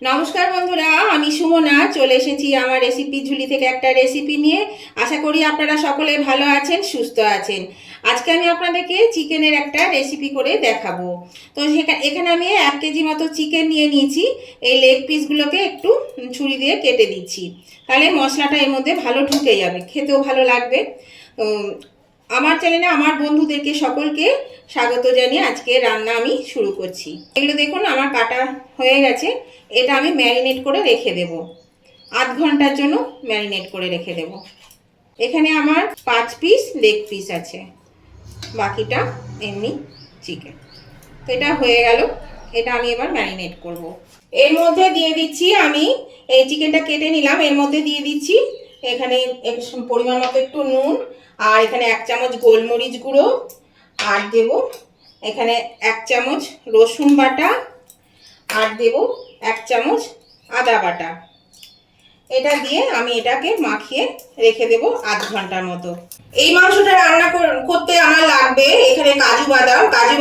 নমস্কার বন্ধুরা, আমি সুমনা চলে এসেছি আমার রেসিপি ঝুলি থেকে একটা রেসিপি নিয়ে। আশা করি আপনারা সকলে ভালো আছেন, সুস্থ আছেন। আজকে আমি আপনাদেরকে চিকেনের একটা রেসিপি করে দেখাবো। তো এখানে আমি 1 কেজি মতো চিকেন নিয়ে নিয়েছি। এই লেগ পিসগুলোকে একটু ছুরি দিয়ে কেটে দিচ্ছি, তাহলে মশলাটা এর মধ্যে ভালো ঢুকে যাবে, খেতেও ভালো লাগবে। তো আমার চ্যানেলে আমার বন্ধুদেরকে সকলকে স্বাগত জানিয়ে আজকে রান্না আমি শুরু করছি। এগুলো দেখুন আমার কাটা হয়ে গেছে। এটা আমি ম্যারিনেট করে রেখে দেব, আধ ঘন্টার জন্য ম্যারিনেট করে রেখে দেব। এখানে আমার 5 পিস লেগ পিস আছে, বাকিটা এমনি চিকেন। তো এটা হয়ে গেল, এটা আমি এবার ম্যারিনেট করব। এর মধ্যে দিয়ে দিচ্ছি আমি এই চিকেনটা কেটে নিলাম, এর মধ্যে দিয়ে দিচ্ছি এখানে পরিমাণ মতো একটু নুন, আর এখানে 1 চামচ গোলমরিচ গুঁড়ো, আর দেব এখানে 1 চামচ রসুন বাটা, আর দেব 1 চামচ আদা বাটা। এটা দিয়ে আমি এটাকে মাখিয়ে রেখে দেব আধ ঘন্টার মতো। এই মাংসটা রান্না করতে আমার লাগবে এখানে কাজু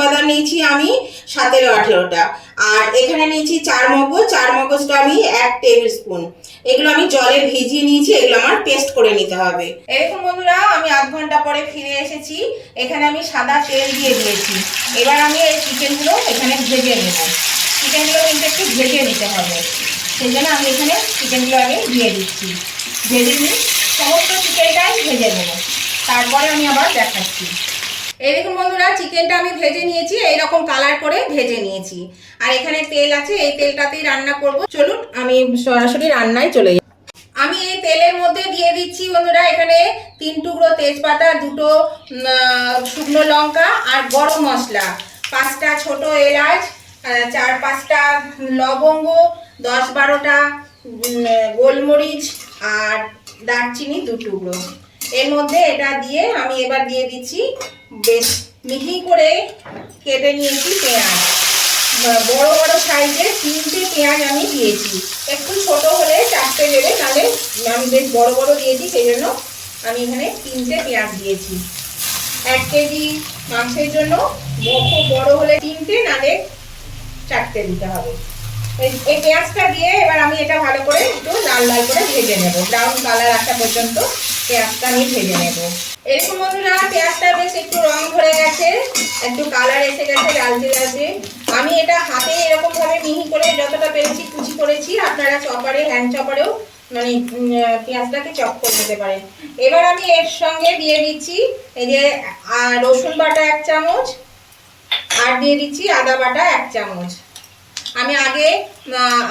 বাদাম নিয়েছি আমি 17-18টা, আর এখানে নিয়েছি চার মগজটা আমি 1 টেবিল স্পুন। এগুলো আমি জলে ভিজিয়ে নিয়েছি, এগুলো আমার পেস্ট করে নিতে হবে। এরকম বন্ধুরা, আমি আধ ঘন্টা পরে ফিরে এসেছি। এখানে আমি সাদা তেল দিয়ে দিয়েছি। এবার আমি এই চিকেনগুলো এখানে ভেজে নেব। চিকেনগুলো কিন্তু একটু ভেজে নিতে হবে, সেই জন্য আমি এখানে চিকেনগুলো আগে দিয়ে দিচ্ছি। ভেজে নিই, সমস্ত চিকেনটাই ভেজে নেব, তারপরে আমি আবার দেখাচ্ছি। এই দেখুন বন্ধুরা, চিকেনটা আমি ভেজে নিয়েছি, এইরকম কালার করে ভেজে নিয়েছি। আর এখানে তেল আছে, এই তেলটাতেই রান্না করব। চলুন আমি সরাসরি রান্নায় চলে যাই। আমি এই তেলের মধ্যে দিয়ে দিচ্ছি বন্ধুরা এখানে 3 টুকরো তেজপাতা, 2টো শুকনো লঙ্কা, আর গরম মশলা, 5টা ছোট এলাচ, 4-5টা লবঙ্গ, 10-12টা গোলমরিচ, আর দারচিনি 2 টুকরো। এর মধ্যে এটা দিয়ে আমি এবার দিয়ে দিচ্ছি বেশ মিহি করে কেটে নিয়েছি পেঁয়াজ। বড় বড় সাইজের 3টে পেঁয়াজ আমি দিয়েছি। একটু ছোট হলে 4টে দেবে, নাহলে আমি বেশ বড় বড় দিয়েছি, সেই জন্য আমি এখানে 3টে পেঁয়াজ দিয়েছি। 1 কেজি মাংসের জন্য খুব বড় হলে 3টে, নাহলে 4টে দিতে হবে। এই পেঁয়াজটা দিয়ে এবার আমি এটা ভালো করে একটু লাল লাল করে ভেজে নেব, ব্রাউন কালার আসা পর্যন্ত পেঁয়াজটা আমি ভেজে নেব। এরকম বন্ধুরা, পেঁয়াজটা বেশ একটু রং ধরে গেছে, একটু কালার এসে গেছে লালচে লালচে। আমি এটা হাতে এরকম ভাবে মিহি করে যতটা পেরেছি কুচি করেছি। আপনারা চপারে, হ্যান্ড চপারেও মানে পেঁয়াজটাকে চপ করে নিতে পারেন। এবার আমি এর সঙ্গে দিয়ে দিচ্ছি এই যে রসুন বাটা 1 চামচ, আর দিয়ে দিচ্ছি আদা বাটা 1 চামচ। আমি আগে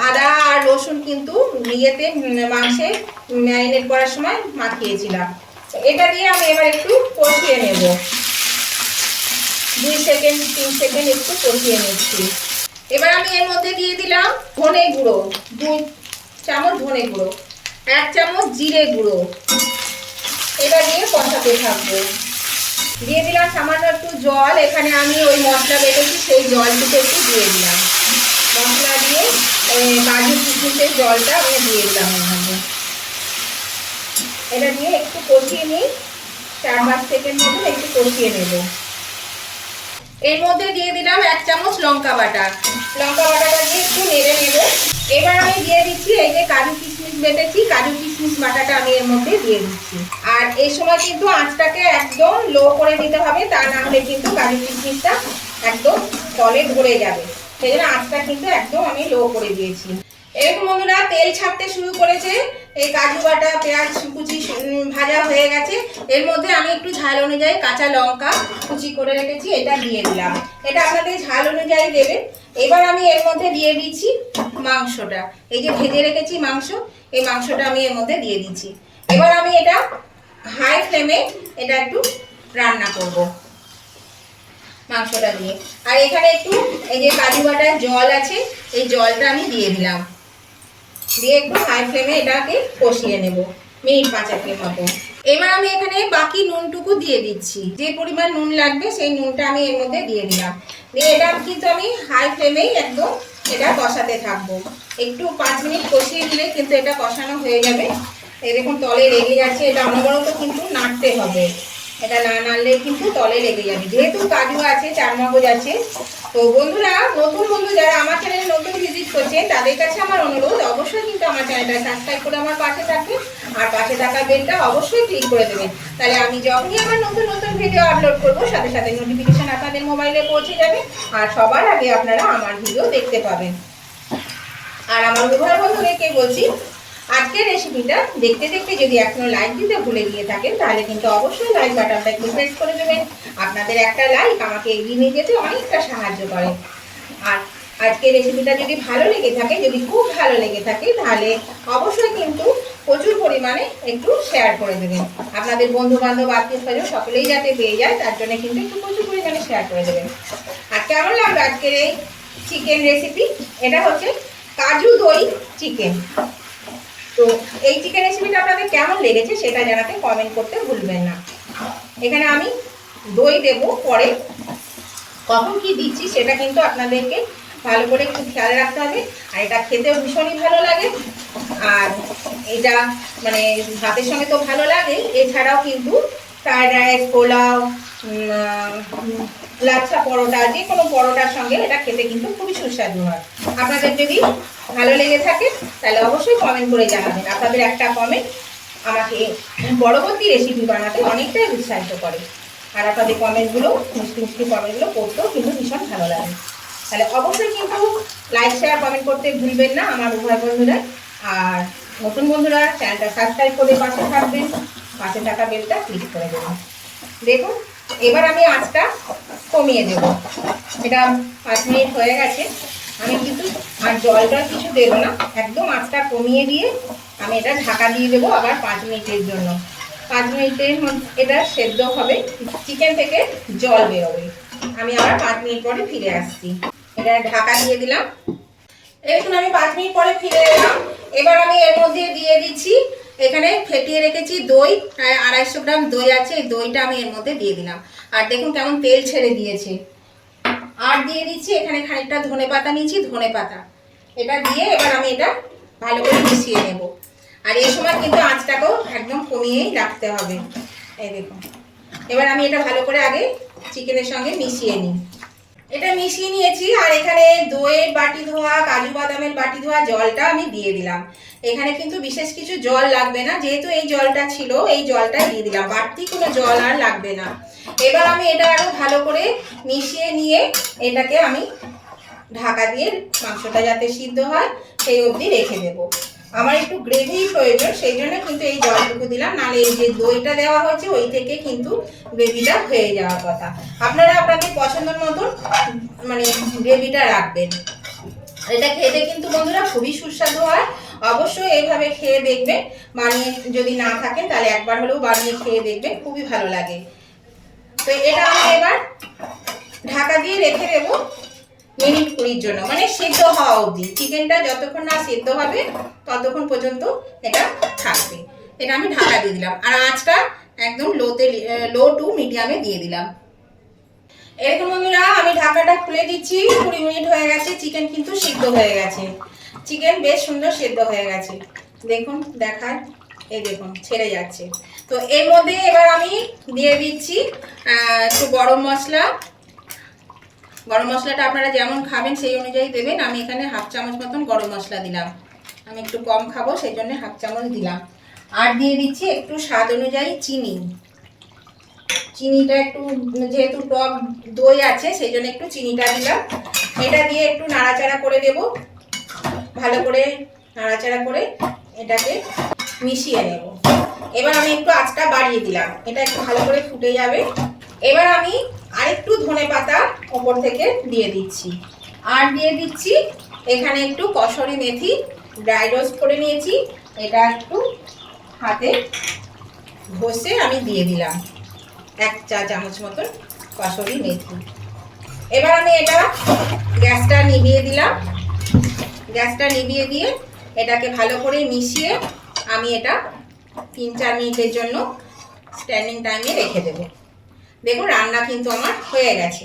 আদা আর রসুন কিন্তু ইয়েতে মাংসে ম্যারিনেট করার সময় মাখিয়েছিলাম। এটা দিয়ে আমি এবার একটু কষিয়ে নেব, 2 সেকেন্ড 3 সেকেন্ড একটু কষিয়ে নিচ্ছি। এবার আমি এর মধ্যে দিয়ে দিলাম ধনে গুঁড়ো, 2 চামচ ধনে গুঁড়ো, 1 চামচ জিরে গুঁড়ো। এটা দিয়ে কষাতে থাকবো। দিয়ে দিলাম সামান্য একটু জল, এখানে আমি ওই মশলা বেটেছি সেই জলটুকু একটু দিয়ে দিলাম। মশলা দিয়ে কাজু কিশমিশের জলটা আমি দিয়ে দিলাম এখানে। এটা দিয়ে একটু কষিয়ে নিই, 4-5 সেকেন্ড মতো একটু কষিয়ে নেব। এর মধ্যে দিয়ে দিলাম 1 চামচ লঙ্কা বাটাটা দিয়ে একটু নেড়ে নেব। এবার আমি দিয়ে দিচ্ছি এই যে কাজু কিশমিশ বেটেছি, কাজু কিশমিশ বাটাটা আমি এর মধ্যে দিয়ে দিচ্ছি। আর এই সময় কিন্তু আঁচটাকে একদম লো করে দিতে হবে, তা না হলে কিন্তু কাজু কিশমিশটা একদম তলে ধরে যাবে, সেই জন্য আঁচটা কিন্তু একদম আমি লো করে দিয়েছি। এরকম বন্ধুরা, তেল ছাড়তে শুরু করেছে, এই কাজু বাটা পেঁয়াজ কুচি ভাজা হয়ে গেছে। এর মধ্যে আমি একটু ঝাল অনুযায়ী কাঁচা লঙ্কা কুচি করে রেখেছি, এটা দিয়ে দিলাম। এটা আপনাদের ঝাল অনুযায়ী দেবেন। এবার আমি এর মধ্যে দিয়ে দিচ্ছি মাংসটা, এই যে ভেজে রেখেছি মাংস, এই মাংসটা আমি এর মধ্যে দিয়ে দিচ্ছি। এবার আমি এটা হাই ফ্লেমে এটা একটু রান্না করব মাংসটা দিয়ে। আর এখানে একটু এই যে কাজু বাটার জল আছে, এই জলটা আমি দিয়ে দিলাম, দিয়ে একটু হাই ফ্লেমে এটাকে কষিয়ে নেব মিনিট 5-8 মতো। এবার আমি এখানে বাকি নুনটুকু দিয়ে দিচ্ছি, যে পরিমাণ নুন লাগবে সেই নুনটা আমি এর মধ্যে দিয়ে দিলাম। দিয়ে এটা কিন্তু আমি হাই ফ্লেমেই একদম এটা কষাতে থাকবো। একটু 5 মিনিট কষিয়ে দিলে কিন্তু এটা কষানো হয়ে যাবে। এই দেখুন তলে লেগে যাচ্ছে, এটা অনবরত কিন্তু নাড়তে হবে, এটা না নাড়লে কিন্তু তলে লেগে যাবে, যেহেতু কাজু আছে, চারমগজ আছে। তো বন্ধুরা, নতুন বন্ধু যারা আমার চ্যানেলে নতুন ভিজিট করছেন তাদের কাছে আমার অনুরোধ, অবশ্যই কিন্তু আমার চ্যানেলটা সাবস্ক্রাইব করে আমার পাশে থাকবেন, আর পাশে থাকা বেলটা অবশ্যই ক্লিক করে দেবেন। তাহলে আমি যখনই আমার নতুন নতুন ভিডিও আপলোড করব সাথে সাথে নোটিফিকেশন আপনাদের মোবাইলে পৌঁছে যাবে, আর সবার আগে আপনারা আমার ভিডিও দেখতে পাবেন। আর আমার উভয় বন্ধুদেরকে বলছি, আজকের রেসিপিটা দেখতে দেখতে যদি এখনো লাইক দিতে ভুলে গিয়ে থাকেন তাহলে কিন্তু অবশ্যই লাইক বাটনটা একটু প্রেস করে দেবেন। আপনাদের একটা লাইক আমাকে এগিয়ে নিয়ে যেতে অনেকটা সাহায্য করে। আর আজকের রেসিপিটা যদি ভালো লেগে থাকে, যদি খুব ভালো লেগে থাকে, তাহলে অবশ্যই কিন্তু প্রচুর পরিমাণে একটু শেয়ার করে দেবেন। আপনাদের বন্ধু বান্ধব, আত্মীয় স্বজন সকলেই যাতে পেয়ে যায় তার জন্য কিন্তু একটু প্রচুর পরিমাণে শেয়ার করে দেবেন। আর কেমন লাগলো আজকের এই চিকেন রেসিপি? এটা হচ্ছে কাজু দই চিকেন। তো এই চিকেন রেসিপিটা আপনাদের কেমন লেগেছে সেটা জানাতে কমেন্ট করতে ভুলবেন না। এখানে আমি দই দেব পরে, কখন কি দিচ্ছি সেটা কিন্তু আপনাদেরকে ভালো করে একটু খেয়াল রাখতে হবে। আর এটা খেতেও ভীষণই ভালো লাগে, আর এটা মানে ভাতের সঙ্গে তো ভালো লাগে, এছাড়াও কিন্তু ফ্রাইড রাইস, পোলাও, লাচ্ছা পরোটা, যে কোনো পরোটার সঙ্গে এটা খেতে কিন্তু খুবই সুস্বাদু হয়। আপনাদের যদি ভালো লেগে থাকে তাহলে অবশ্যই কমেন্ট করে জানাবেন। আপনাদের একটা কমেন্ট আমাকে পরবর্তী রেসিপি বানাতে অনেকটাই উৎসাহিত করে। আর আপনাদের কমেন্টগুলো, মিষ্টি মিষ্টি কমেন্টগুলো পড়তেও কিন্তু ভীষণ ভালো লাগে। তাহলে অবশ্যই কিন্তু লাইক, শেয়ার, কমেন্ট করতে ভুলবেন না আমার উভয় বন্ধুরা। আর নতুন বন্ধুরা চ্যানেলটা সাবস্ক্রাইব করে পাশে থাকবেন, পাশে থাকা বেলটা ক্লিক করে দেবেন। দেখুন, এবার আমি আঁচটা কমিয়ে দেব। এটা 5 মিনিট হয়ে গেছে, আমি কিন্তু আর জলটা কিছু দেবো না, একদম আঁচটা কমিয়ে দিয়ে আমি এটা ঢাকা দিয়ে দেবো আবার 5 মিনিটের জন্য। 5 মিনিটের মধ্যে এটা সেদ্ধ হবে, চিকেন থেকে জল বেরোবে। আমি আবার 5 মিনিট পরে ফিরে আসছি। এটা ঢাকা দিয়ে দিলাম। দেখুন, আমি 5 মিনিট পরে ফিরে এলাম। এবার আমি এর মধ্যে দিয়ে দিচ্ছি, এখানে ফেটিয়ে রেখেছি দই, প্রায় 250 গ্রাম দই আছে, এই দইটা আমি এর মধ্যে দিয়ে দিলাম। আর দেখুন কেমন তেল ছেড়ে দিয়েছে। আর দিয়ে দিচ্ছি এখানে খানিকটা ধনেপাতা নিয়েছি, ধনেপাতা এটা দিয়ে এবার আমি এটা ভালো করে মিশিয়ে নেব। আর এই সময় কিন্তু আঁচটাকেও একদম কমিয়েই রাখতে হবে। এই দেখুন, এবার আমি এটা ভালো করে আগে চিকেনের সঙ্গে মিশিয়ে নিই। এটা মিশিয়ে নিয়েছি, আর এখানে দইয়ের বাটি ধোয়া, কাজু বাদামের বাটি ধোয়া জলটা আমি দিয়ে দিলাম। এখানে কিন্তু বিশেষ কিছু জল লাগবে না, যেহেতু এই জলটা ছিল এই জলটাই দিয়ে দিলাম, বাড়তি কোনো জল আর লাগবে না। এবার আমি এটা আরো ভালো করে মিশিয়ে নিয়ে এটাকে আমি ঢাকা দিয়ে মাংসটা যাতে সিদ্ধ হয় সেই অবধি রেখে দেব। আমার একটু গ্রেভি প্রয়োজন, সেই জন্য কিন্তু এই জলটুকু দিলাম, নাহলে এই যে দইটা দেওয়া হয়েছে ওই থেকে কিন্তু গ্রেভিটা হয়ে যাওয়ার কথা। আপনারা আপনাদের পছন্দের মতন মানে গ্রেভিটা রাখবেন। এটা খেতে কিন্তু বন্ধুরা খুবই সুস্বাদু হয়, অবশ্যই এইভাবে খেয়ে দেখবেন। বানিয়ে যদি না থাকেন তাহলে একবার হলেও বানিয়ে খেয়ে দেখবেন, খুবই ভালো লাগে। তো এটা আমি এবার ঢাকা দিয়ে রেখে দেবো মিনিট 20 জন্য, মানে সিদ্ধ হওয়া অবধি। চিকেনটা যতক্ষণ না সিদ্ধ হবে ততক্ষণ পর্যন্ত এটা থাকবে। এটা আমি ঢাকা দিয়ে দিলাম, আর আঁচটা একদম লো টু মিডিয়ামে দিয়ে দিলাম। এরকম বন্ধুরা আমি ঢাকাটা খুলে দিচ্ছি, 20 মিনিট হয়ে গেছে, চিকেন কিন্তু সিদ্ধ হয়ে গেছে। চিকেন বেশ সুন্দর সিদ্ধ হয়ে গেছে, দেখুন দেখায়, এই দেখুন ছেড়ে যাচ্ছে। তো এর মধ্যে এবার আমি দিয়ে দিচ্ছি একটু গরম মশলা। গরম মশলাটা আপনারা যেমন খাবেন সেই অনুযায়ী দেবেন। আমি এখানে 1/2 চামচ মতন গরম মশলা দিলাম, আমি একটু কম খাবো সেই জন্য 1/2 চামচ দিলাম। আর দিয়ে দিচ্ছি একটু স্বাদ অনুযায়ী চিনি। চিনিটা একটু, যেহেতু টক দই আছে সেই জন্য একটু চিনিটা দিলাম। এটা দিয়ে একটু নাড়াচাড়া করে দেব, ভালো করে নাড়াচাড়া করে এটাকে মিশিয়ে নেব। এবার আমি একটু আঁচটা বাড়িয়ে দিলাম, এটা একটু ভালো করে ফুটে যাবে। এবার আমি আরেকটু ধনেপাতা ওপর থেকে দিয়ে দিচ্ছি, আর দিয়ে দিচ্ছি এখানে একটু কসুরি মেথি ড্রাই রোস্ট করে নিয়েছি, এটা একটু হাতে ঘষে আমি দিয়ে দিলাম 1 চা চামচ মতন কসুরি মেথি। এবার আমি এটা গ্যাসটা নিভিয়ে দিলাম। গ্যাসটা নিভিয়ে দিয়ে এটাকে ভালো করে মিশিয়ে আমি এটা 3-4 মিনিটের জন্য স্ট্যান্ডিং টাইমে রেখে দেবো। দেখুন রান্না কিন্তু আমার হয়ে গেছে,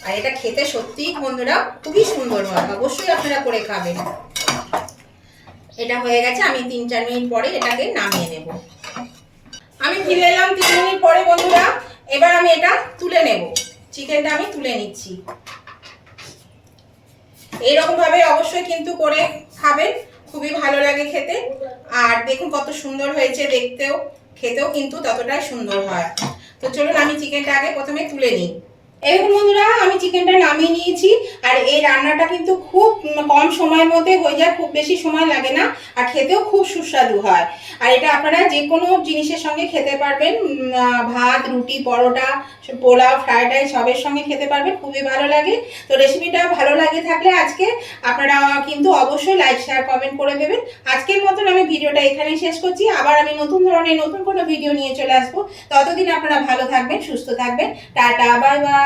আর এটা খেতে সত্যিই বন্ধুরা খুবই সুন্দর হয়, অবশ্যই আপনারা করে খাবেন। এটা হয়ে গেছে, আমি 3-4 মিনিট পরে এটাকে নামিয়ে নেব। আমি ফিরে এলাম 3 মিনিট পরে বন্ধুরা। এবার আমি এটা তুলে নেব, চিকেনটা আমি তুলে নিচ্ছি। এইরকম ভাবে অবশ্যই কিন্তু করে খাবেন, খুবই ভালো লাগে খেতে। আর দেখুন কত সুন্দর হয়েছে দেখতেও, খেতেও কিন্তু ততটাই সুন্দর হয়। তো চলুন আমি চিকেনটা আগে প্রথমে তুলে নিই। এরকম বন্ধুরা আমি চিকেনটা নামিয়ে নিয়েছি। আর এই রান্নাটা কিন্তু খুব কম সময়ের মধ্যে হয়ে যায়, খুব বেশি সময় লাগে না, আর খেতেও খুব সুস্বাদু হয়। আর এটা আপনারা যে কোনো জিনিসের সঙ্গে খেতে পারবেন, ভাত, রুটি, পরোটা, পোলাও, ফ্রাইড রাইস সবের সঙ্গে খেতে পারবেন, খুবই ভালো লাগে। তো রেসিপিটা ভালো লাগে থাকলে আজকে আপনারা কিন্তু অবশ্যই লাইক, শেয়ার, কমেন্ট করে দেবেন। আজকের মতন আমি ভিডিওটা এখানেই শেষ করছি। আবার আমি নতুন ধরনের নতুন কোনো ভিডিও নিয়ে চলে আসবো। ততদিন আপনারা ভালো থাকবেন, সুস্থ থাকবেন। Tata, bye bye.